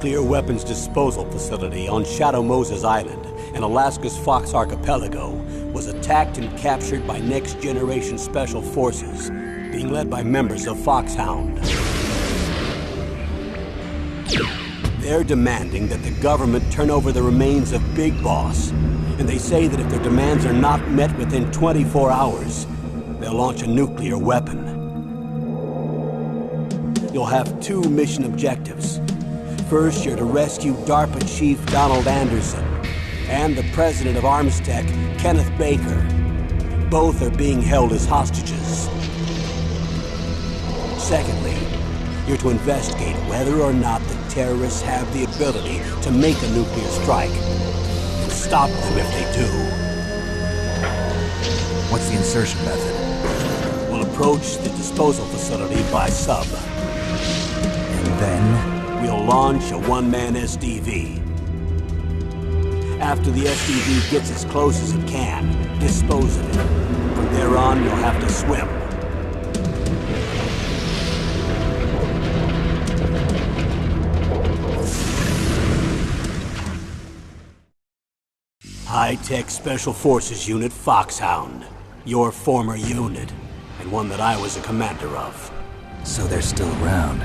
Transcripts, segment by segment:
nuclear weapons disposal facility on Shadow Moses Island in Alaska's Fox Archipelago was attacked and captured by next-generation special forces, being led by members of Foxhound. They're demanding that the government turn over the remains of Big Boss, and they say that if their demands are not met within 24 hours, they'll launch a nuclear weapon. You'll have two mission objectives. First, you're to rescue DARPA Chief Donald Anderson and the President of Armstech, Kenneth Baker. Both are being held as hostages. Secondly, you're to investigate whether or not the terrorists have the ability to make a nuclear strike and stop them if they do. What's the insertion method? We'll approach the disposal facility by sub. And then? We'll launch a one-man SDV. After the SDV gets as close as it can, dispose of it. From there on, you'll have to swim. High-Tech Special Forces Unit Foxhound. Your former unit, and one that I was a commander of. So they're still around.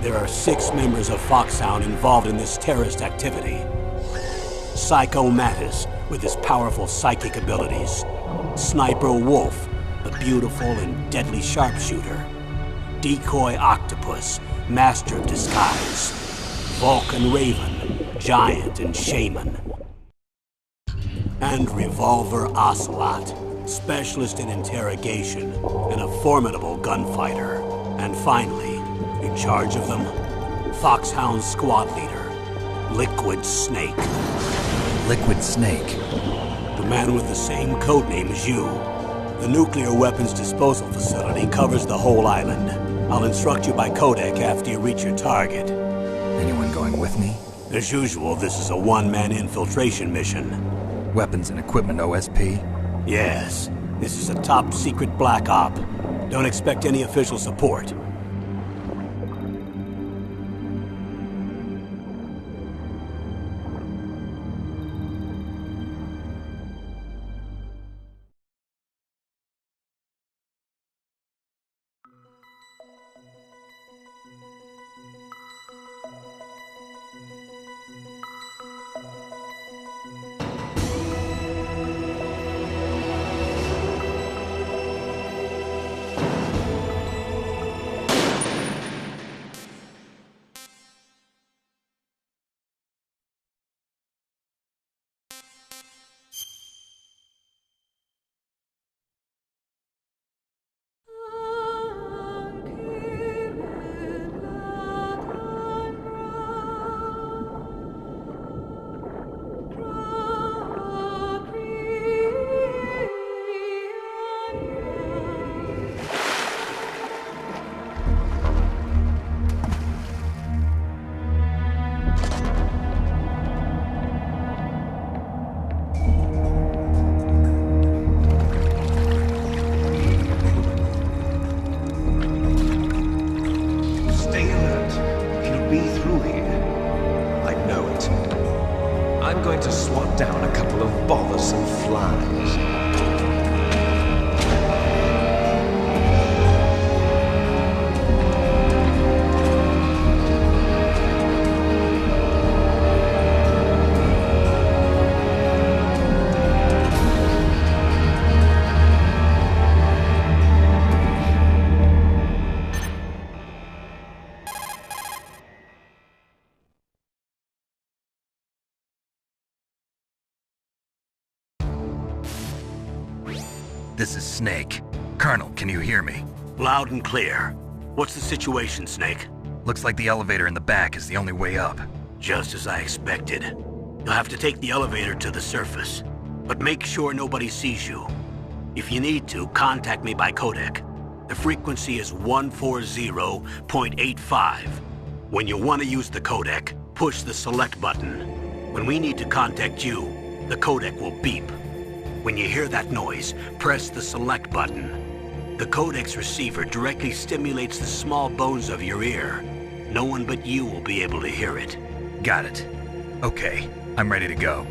There are 6 members of Foxhound involved in this terrorist activity. Psycho Mattis, with his powerful psychic abilities. Sniper Wolf, the beautiful and deadly sharpshooter. Decoy Octopus, master of disguise. Vulcan Raven, giant and shaman. And Revolver Ocelot, specialist in interrogation and a formidable gunfighter. And finally, in charge of them, Foxhound squad leader, Liquid Snake. Liquid Snake? The man with the same codename as you. The nuclear weapons disposal facility covers the whole island. I'll instruct you by codec after you reach your target. Anyone going with me? As usual, this is a one-man infiltration mission. Weapons and equipment OSP? Yes. This is a top-secret black op. Don't expect any official support. I'm going to swat down a couple of bothersome flies. This is Snake. Colonel, can you hear me? Loud and clear. What's the situation, Snake? Looks like the elevator in the back is the only way up. Just as I expected. You'll have to take the elevator to the surface. But make sure nobody sees you. If you need to, contact me by codec. The frequency is 140.85. When you want to use the codec, push the select button. When we need to contact you, the codec will beep. When you hear that noise, press the select button. The codec's receiver directly stimulates the small bones of your ear. No one but you will be able to hear it. Got it. Okay, I'm ready to go.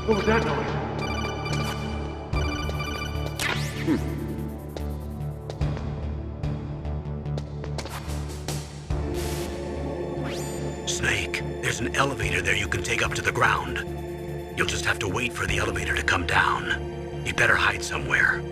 What was that noise? Snake, there's an elevator there you can take up to the ground. You'll just have to wait for the elevator to come down. You'd better hide somewhere.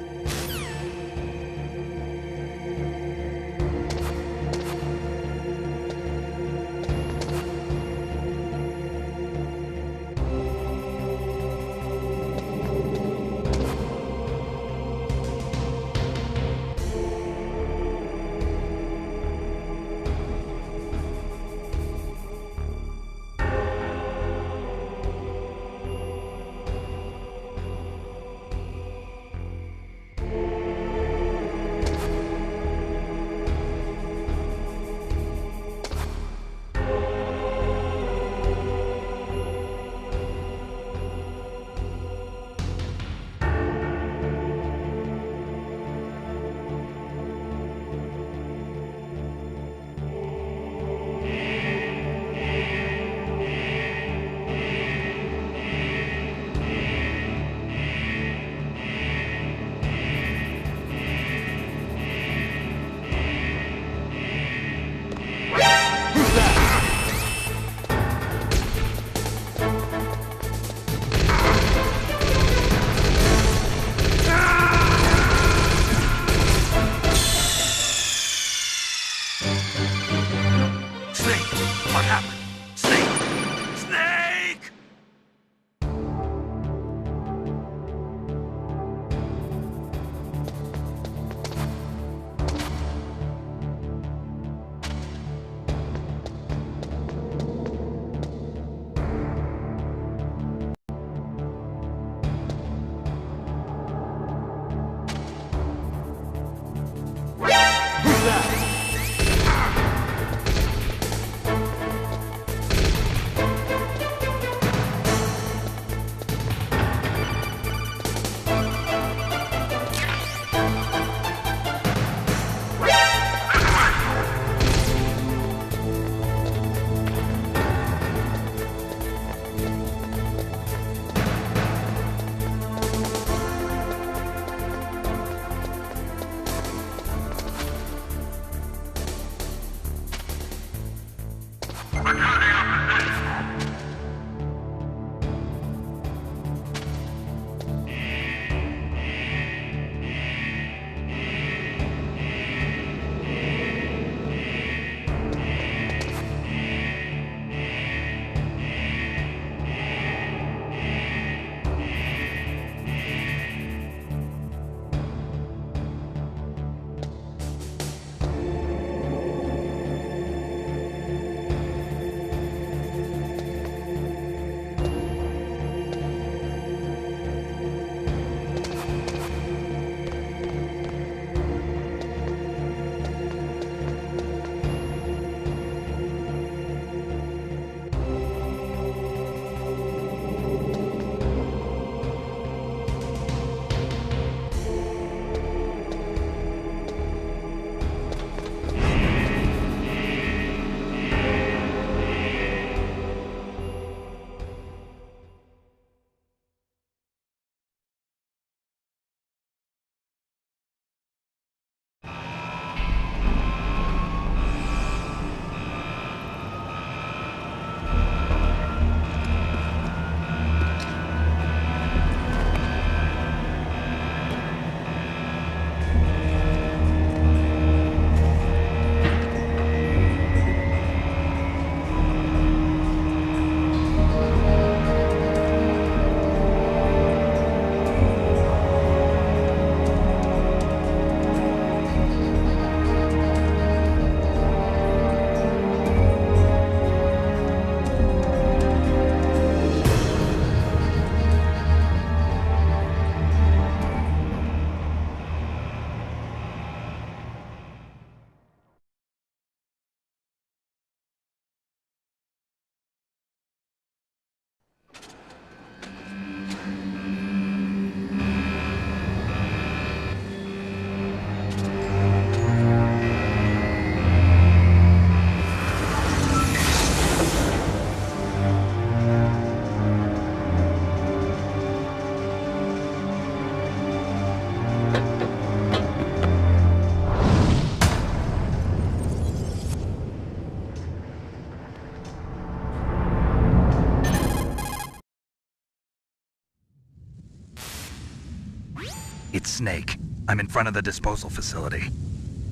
It's Snake. I'm in front of the disposal facility.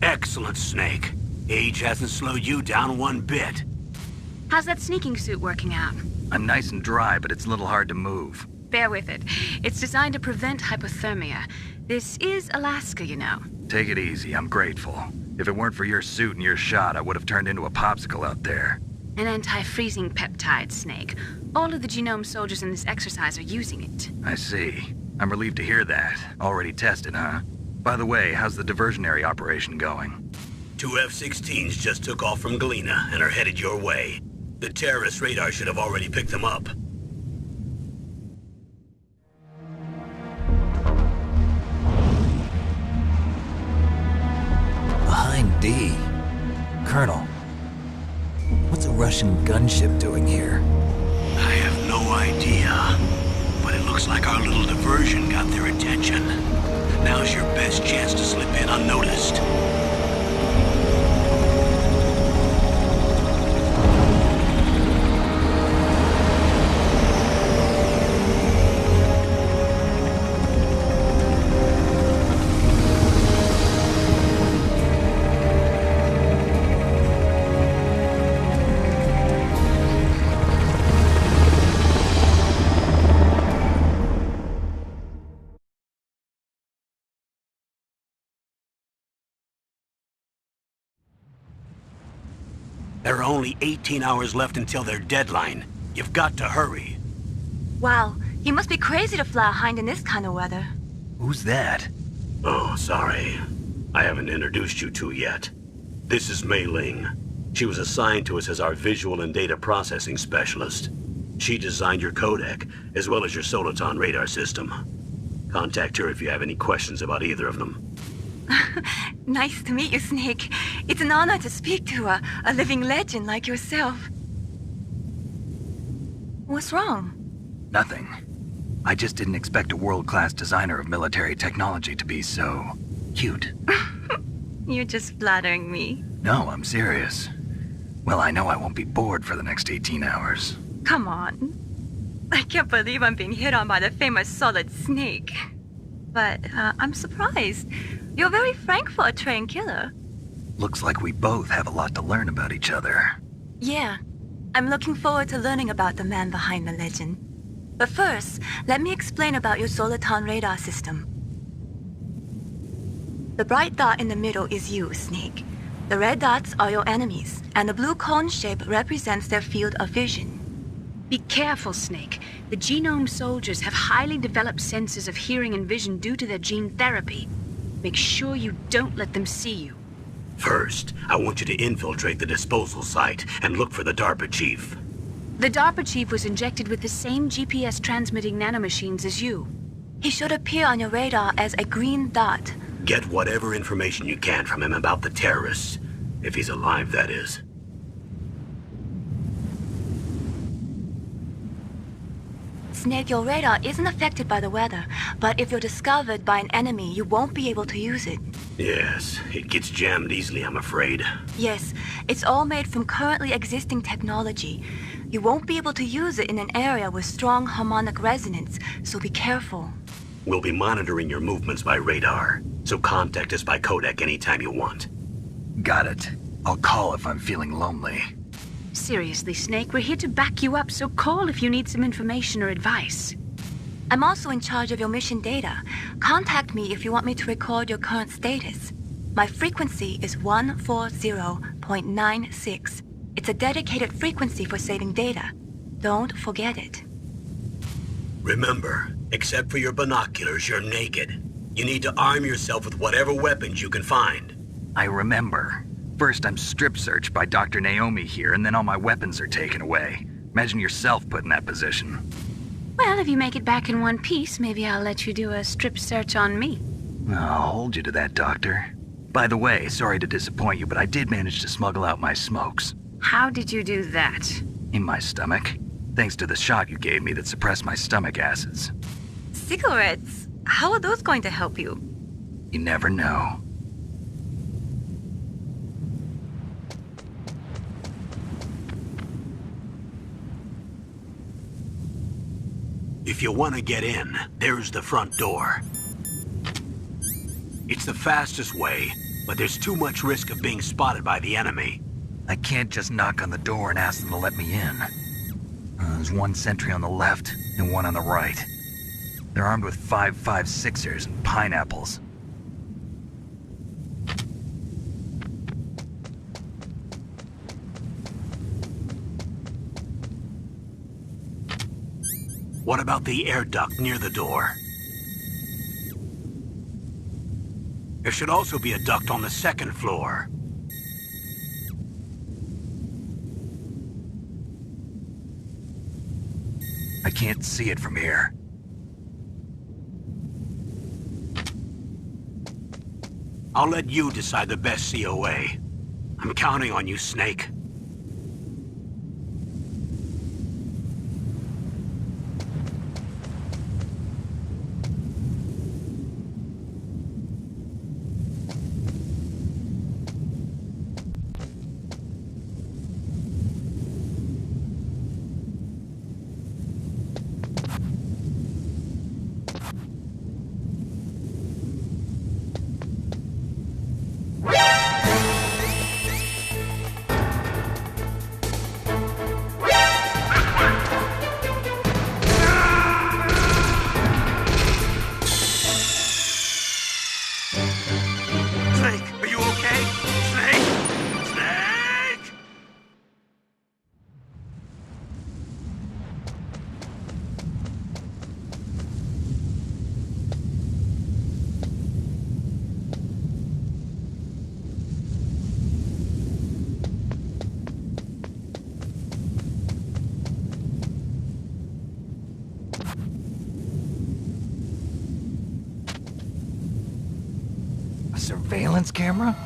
Excellent, Snake. Age hasn't slowed you down one bit. How's that sneaking suit working out? I'm nice and dry, but it's a little hard to move. Bear with it. It's designed to prevent hypothermia. This is Alaska, you know. Take it easy, I'm grateful. If it weren't for your suit and your shot, I would have turned into a popsicle out there. An anti-freezing peptide, Snake. All of the genome soldiers in this exercise are using it. I see. I'm relieved to hear that. Already tested, huh? By the way, how's the diversionary operation going? 2 F-16s just took off from Galena and are headed your way. The terrorist radar should have already picked them up. Behind D. Colonel, what's a Russian gunship doing here? I have no idea, but it looks like our little diversion got their attention. Now's your best chance to slip in unnoticed. There are only 18 hours left until their deadline. You've got to hurry. Wow, you must be crazy to fly a hind in this kind of weather. Who's that? Oh, sorry. I haven't introduced you to yet. This is Mei Ling. She was assigned to us as our visual and data processing specialist. She designed your codec, as well as your Soliton radar system. Contact her if you have any questions about either of them. Nice to meet you, Snake. It's an honor to speak to a living legend like yourself. What's wrong? Nothing. I just didn't expect a world-class designer of military technology to be so cute. You're just flattering me. No, I'm serious. Well, I know I won't be bored for the next 18 hours. Come on. I can't believe I'm being hit on by the famous Solid Snake. But I'm surprised. You're very frank for a trained killer. Looks like we both have a lot to learn about each other. Yeah. I'm looking forward to learning about the man behind the legend. But first, let me explain about your Soliton radar system. The bright dot in the middle is you, Snake. The red dots are your enemies, and the blue cone shape represents their field of vision. Be careful, Snake. The genome soldiers have highly developed senses of hearing and vision due to their gene therapy. Make sure you don't let them see you. First, I want you to infiltrate the disposal site and look for the DARPA chief. The DARPA chief was injected with the same GPS transmitting nanomachines as you. He should appear on your radar as a green dot. Get whatever information you can from him about the terrorists. If he's alive, that is. Snake, your radar isn't affected by the weather, but if you're discovered by an enemy, you won't be able to use it. Yes, it gets jammed easily, I'm afraid. Yes, it's all made from currently existing technology. You won't be able to use it in an area with strong harmonic resonance, so be careful. We'll be monitoring your movements by radar, so contact us by codec anytime you want. Got it. I'll call if I'm feeling lonely. Seriously, Snake, we're here to back you up, so call if you need some information or advice. I'm also in charge of your mission data. Contact me if you want me to record your current status. My frequency is 140.96. It's a dedicated frequency for saving data. Don't forget it. Remember, except for your binoculars, you're naked. You need to arm yourself with whatever weapons you can find. I remember. First, I'm strip searched by Dr. Naomi here, and then all my weapons are taken away. Imagine yourself put in that position. Well, if you make it back in one piece, maybe I'll let you do a strip search on me. I'll hold you to that, Doctor. By the way, sorry to disappoint you, but I did manage to smuggle out my smokes. How did you do that? In my stomach. Thanks to the shot you gave me that suppressed my stomach acids. Cigarettes? How are those going to help you? You never know. If you want to get in, there's the front door. It's the fastest way, but there's too much risk of being spotted by the enemy. I can't just knock on the door and ask them to let me in. There's one sentry on the left and one on the right. They're armed with 5.56ers and pineapples. What about the air duct near the door? There should also be a duct on the second floor. I can't see it from here. I'll let you decide the best COA. I'm counting on you, Snake. Snake, are you okay? Snake! Snake! A surveillance camera?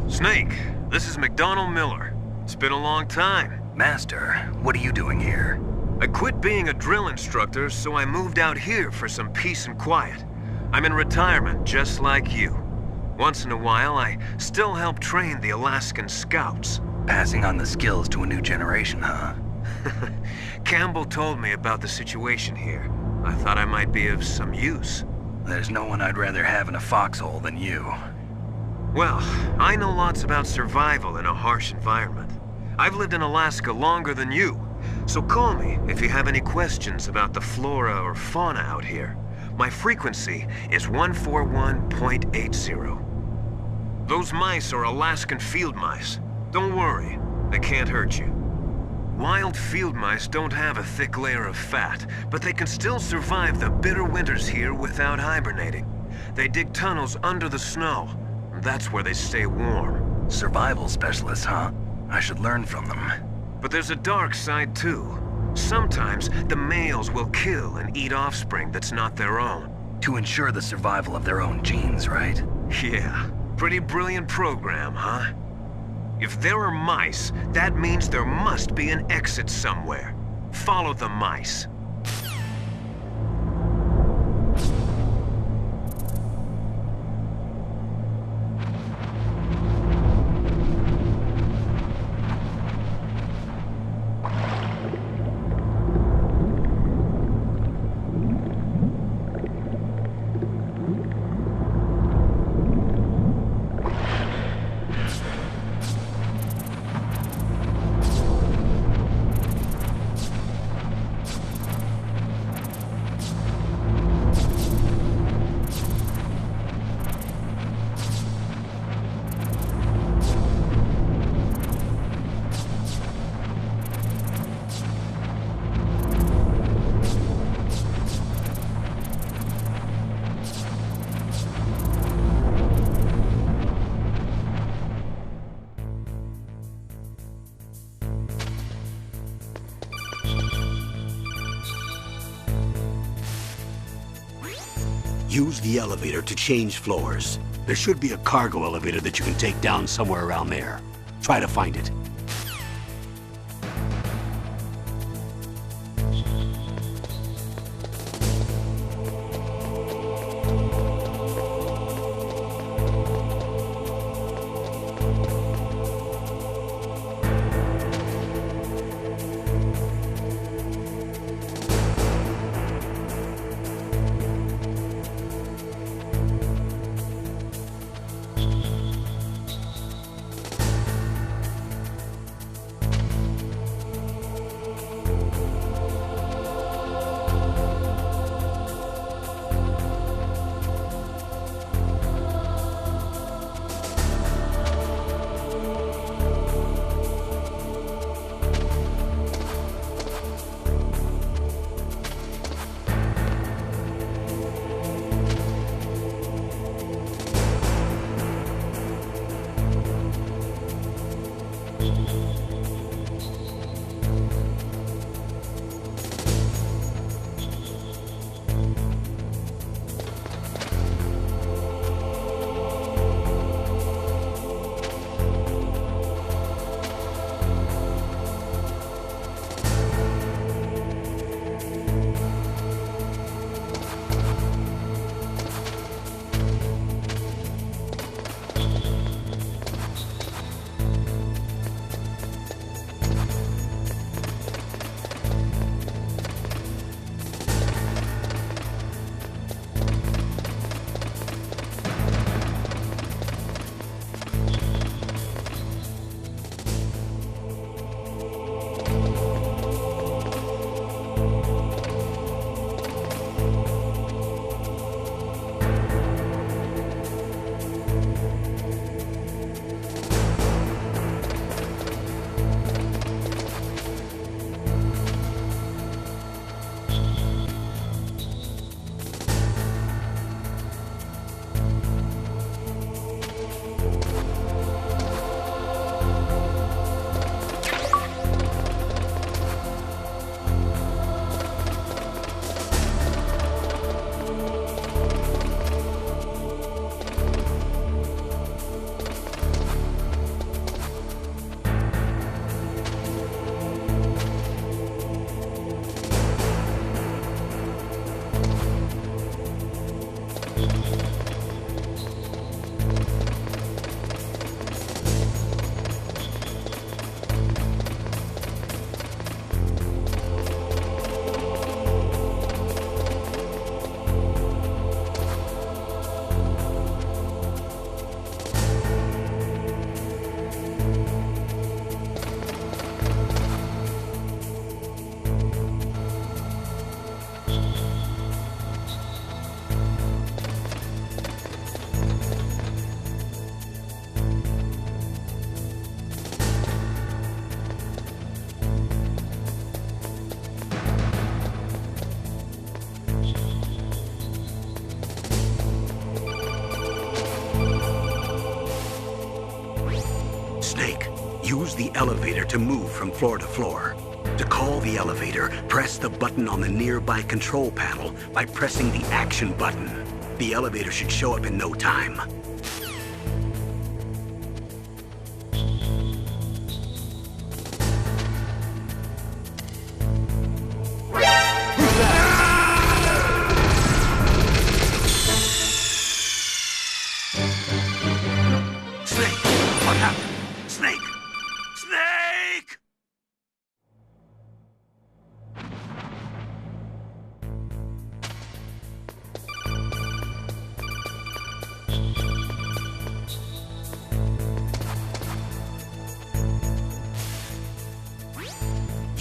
Snake, this is McDonald Miller. It's been a long time. Master, what are you doing here? I quit being a drill instructor, so I moved out here for some peace and quiet. I'm in retirement, just like you. Once in a while, I still help train the Alaskan Scouts. Passing on the skills to a new generation, huh? Campbell told me about the situation here. I thought I might be of some use. There's no one I'd rather have in a foxhole than you. Well, I know lots about survival in a harsh environment. I've lived in Alaska longer than you, so call me if you have any questions about the flora or fauna out here. My frequency is 141.80. Those mice are Alaskan field mice. Don't worry, they can't hurt you. Wild field mice don't have a thick layer of fat, but they can still survive the bitter winters here without hibernating. They dig tunnels under the snow. That's where they stay warm. Survival specialists, huh? I should learn from them. But there's a dark side too. Sometimes the males will kill and eat offspring that's not their own. To ensure the survival of their own genes, right? Yeah, pretty brilliant program, huh? If there are mice, that means there must be an exit somewhere. Follow the mice. Use the elevator to change floors. There should be a cargo elevator that you can take down somewhere around there. Try to find it. Use the elevator to move from floor to floor. To call the elevator, press the button on the nearby control panel by pressing the action button. The elevator should show up in no time.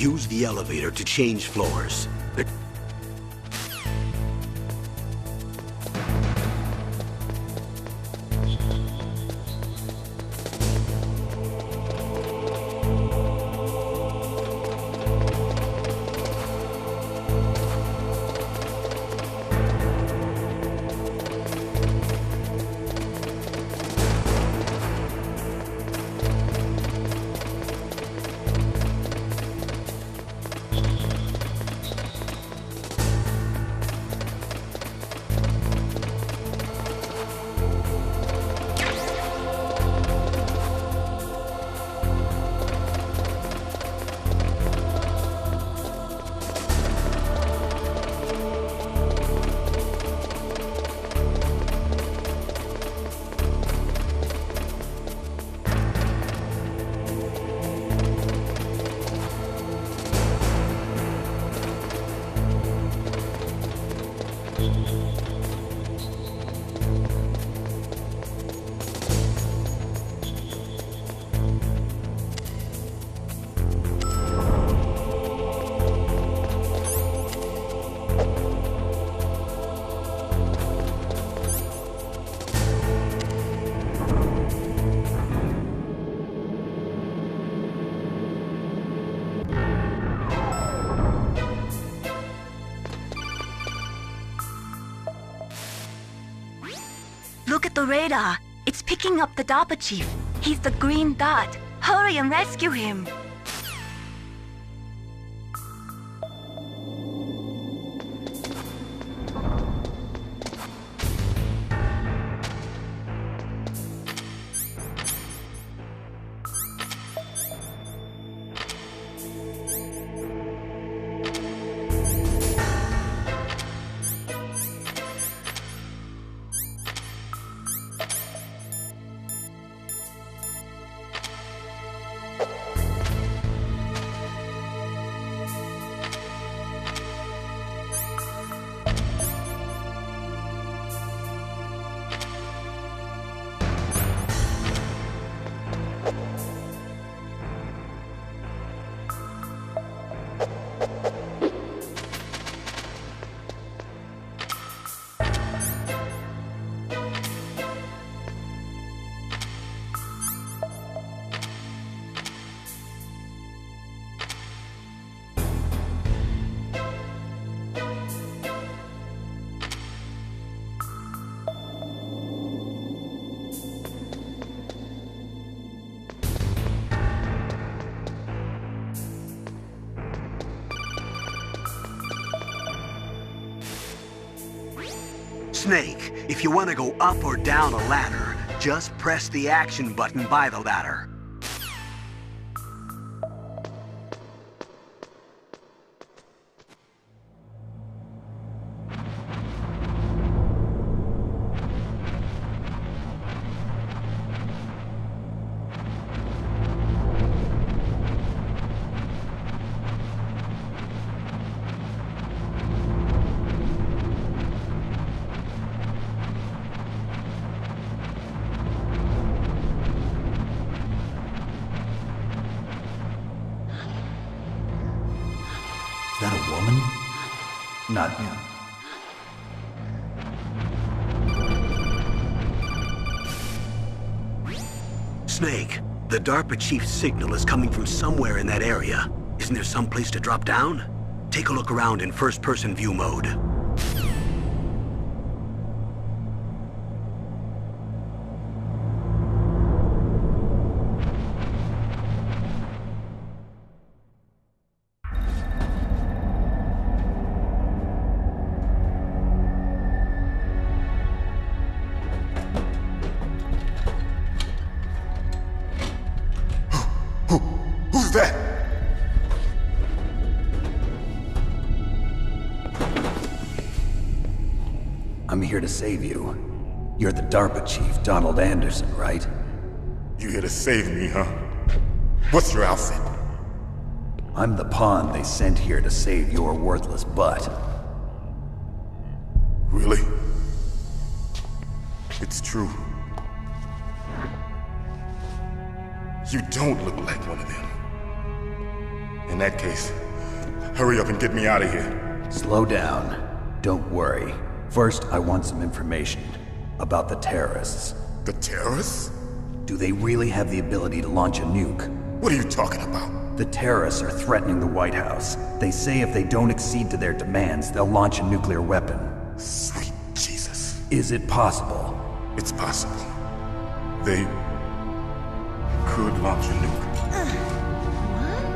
Use the elevator to change floors. Look at the radar. It's picking up the DARPA chief. He's the green dot. Hurry and rescue him. Snake, if you want to go up or down a ladder, just press the action button by the ladder. Is that a woman? Not him. Snake, the DARPA chief's signal is coming from somewhere in that area. Isn't there some place to drop down? Take a look around in first-person view mode. Who's that? I'm here to save you. You're the DARPA chief, Donald Anderson, right? You here to save me, huh? What's your outfit? I'm the pawn they sent here to save your worthless butt. Really? It's true. You don't look like one of them. In that case, hurry up and get me out of here. Slow down. Don't worry. First, I want some information about the terrorists. The terrorists? Do they really have the ability to launch a nuke? What are you talking about? The terrorists are threatening the White House. They say if they don't accede to their demands, they'll launch a nuclear weapon. Sweet Jesus. Is it possible? It's possible. They could launch a nuke.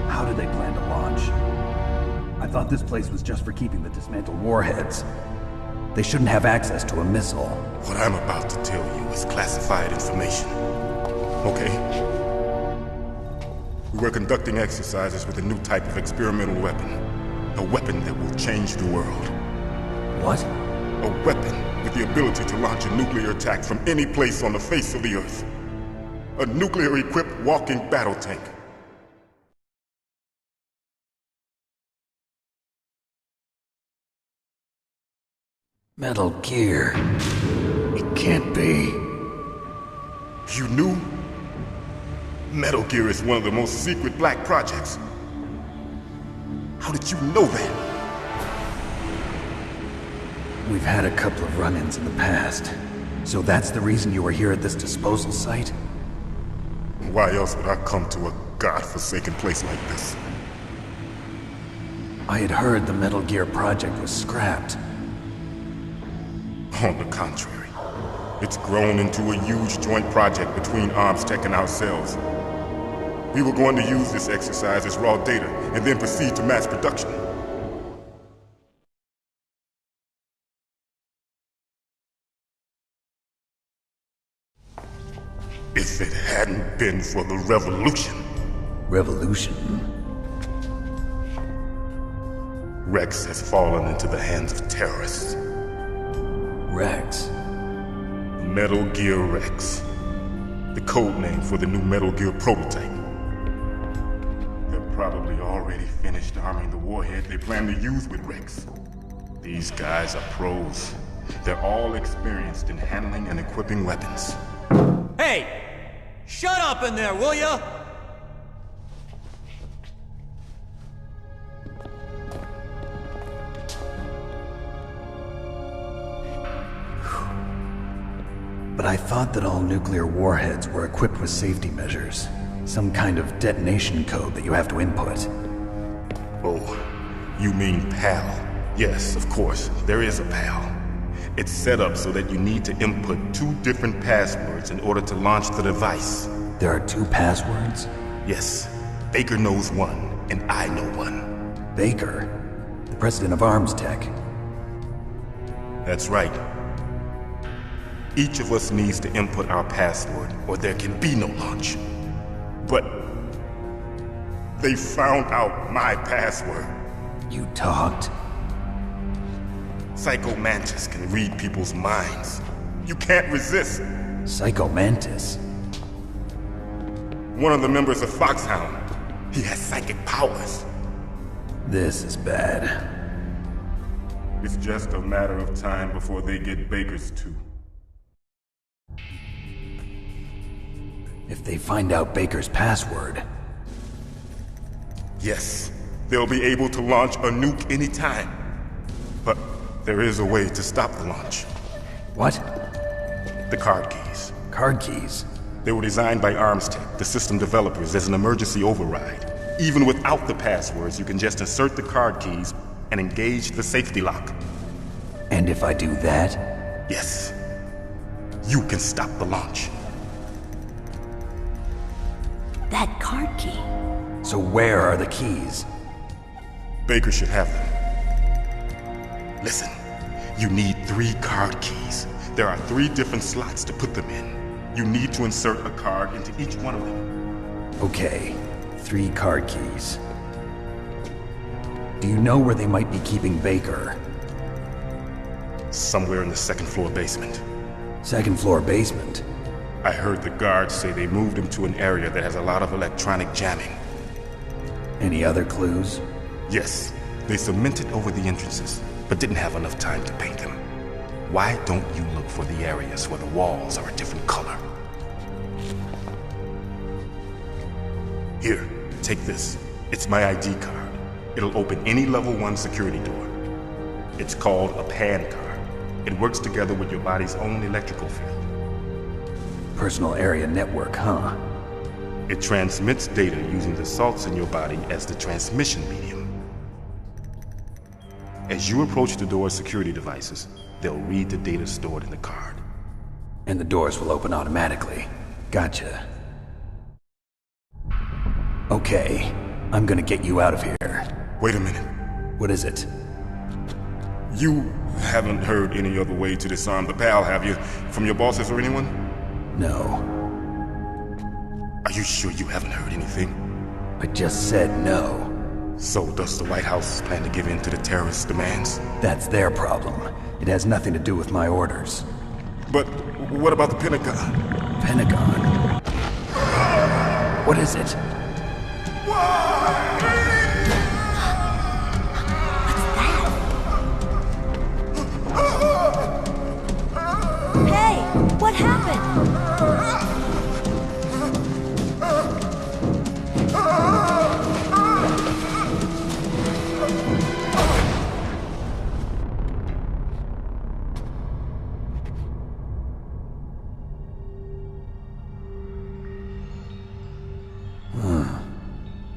How do they plan to launch? I thought this place was just for keeping the dismantled warheads. They shouldn't have access to a missile. What I'm about to tell you is classified information. Okay? We were conducting exercises with a new type of experimental weapon. A weapon that will change the world. What? A weapon with the ability to launch a nuclear attack from any place on the face of the Earth. A nuclear-equipped walking battle tank. Metal Gear. It can't be. You knew? Metal Gear is one of the most secret black projects. How did you know that? We've had a couple of run-ins in the past. So that's the reason you were here at this disposal site? Why else would I come to a godforsaken place like this? I had heard the Metal Gear project was scrapped. On the contrary, it's grown into a huge joint project between ArmsTech and ourselves. We were going to use this exercise as raw data and then proceed to mass production. If it hadn't been for the revolution... Revolution? Rex has fallen into the hands of terrorists. Rex? Metal Gear Rex. The code name for the new Metal Gear prototype. They're probably already finished arming the warhead they plan to use with Rex. These guys are pros. They're all experienced in handling and equipping weapons. Hey! Shut up in there, will ya? But I thought that all nuclear warheads were equipped with safety measures. Some kind of detonation code that you have to input. Oh, you mean PAL? Yes, of course, there is a PAL. It's set up so that you need to input 2 different passwords in order to launch the device. There are 2 passwords? Yes. Baker knows one, and I know one. Baker? The president of ArmsTech? That's right. Each of us needs to input our password, or there can be no launch. But they found out my password. You talked? Psycho Mantis can read people's minds. You can't resist. Psycho Mantis? One of the members of Foxhound. He has psychic powers. This is bad. It's just a matter of time before they get Baker's too. If they find out Baker's password... Yes, they'll be able to launch a nuke anytime. But there is a way to stop the launch. What? The card keys. Card keys? They were designed by ArmsTech, the system developers, as an emergency override. Even without the passwords, you can just insert the card keys and engage the safety lock. And if I do that? Yes. You can stop the launch. That card key. So where are the keys? Baker should have them. Listen, you need 3 card keys. There are 3 different slots to put them in. You need to insert a card into each one of them. Okay, 3 card keys. Do you know where they might be keeping Baker? Somewhere in the 2nd floor basement. 2nd floor basement? I heard the guards say they moved him to an area that has a lot of electronic jamming. Any other clues? Yes, they cemented over the entrances, but didn't have enough time to paint them. Why don't you look for the areas where the walls are a different color? Here, take this. It's my ID card. It'll open any level 1 security door. It's called a PAN card. It works together with your body's own electrical field. Personal area network, huh? It transmits data using the salts in your body as the transmission medium. As you approach the door's security devices, they'll read the data stored in the card. And the doors will open automatically. Gotcha. Okay, I'm gonna get you out of here. Wait a minute. What is it? You haven't heard any other way to disarm the PAL, have you? From your bosses or anyone? No. Are you sure you haven't heard anything? I just said no. So does the White House plan to give in to the terrorists' demands? That's their problem. It has nothing to do with my orders. But what about the Pentagon? Pentagon? What is it? Hey, what happened?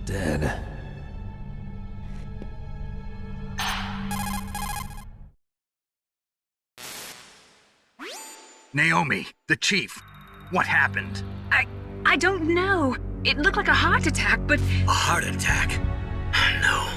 Dead. Naomi, the chief. What happened? I don't know. It looked like a heart attack, but... A heart attack? No.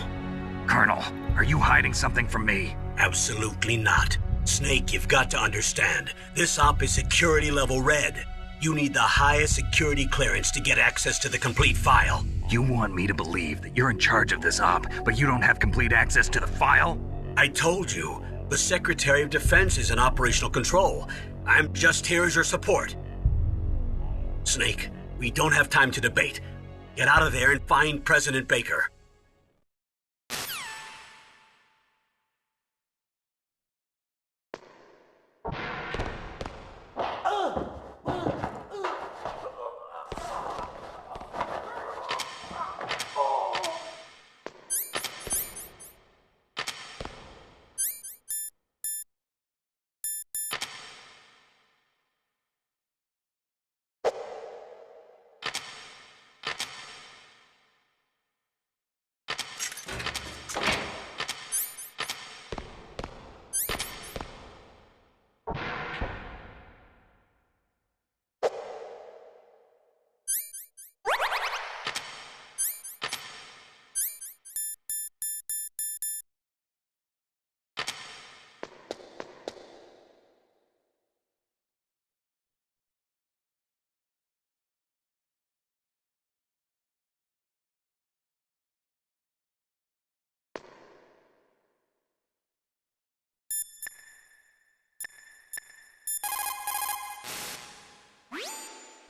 Colonel, are you hiding something from me? Absolutely not. Snake, you've got to understand. This op is security level red. You need the highest security clearance to get access to the complete file. You want me to believe that you're in charge of this op, but you don't have complete access to the file? I told you, the Secretary of Defense is in operational control. I'm just here as your support. Snake, we don't have time to debate. Get out of there and find President Baker.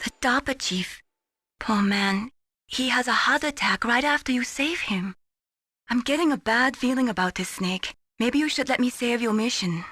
The DARPA chief. Poor man. He has a heart attack right after you save him. I'm getting a bad feeling about this, Snake. Maybe you should let me save your mission.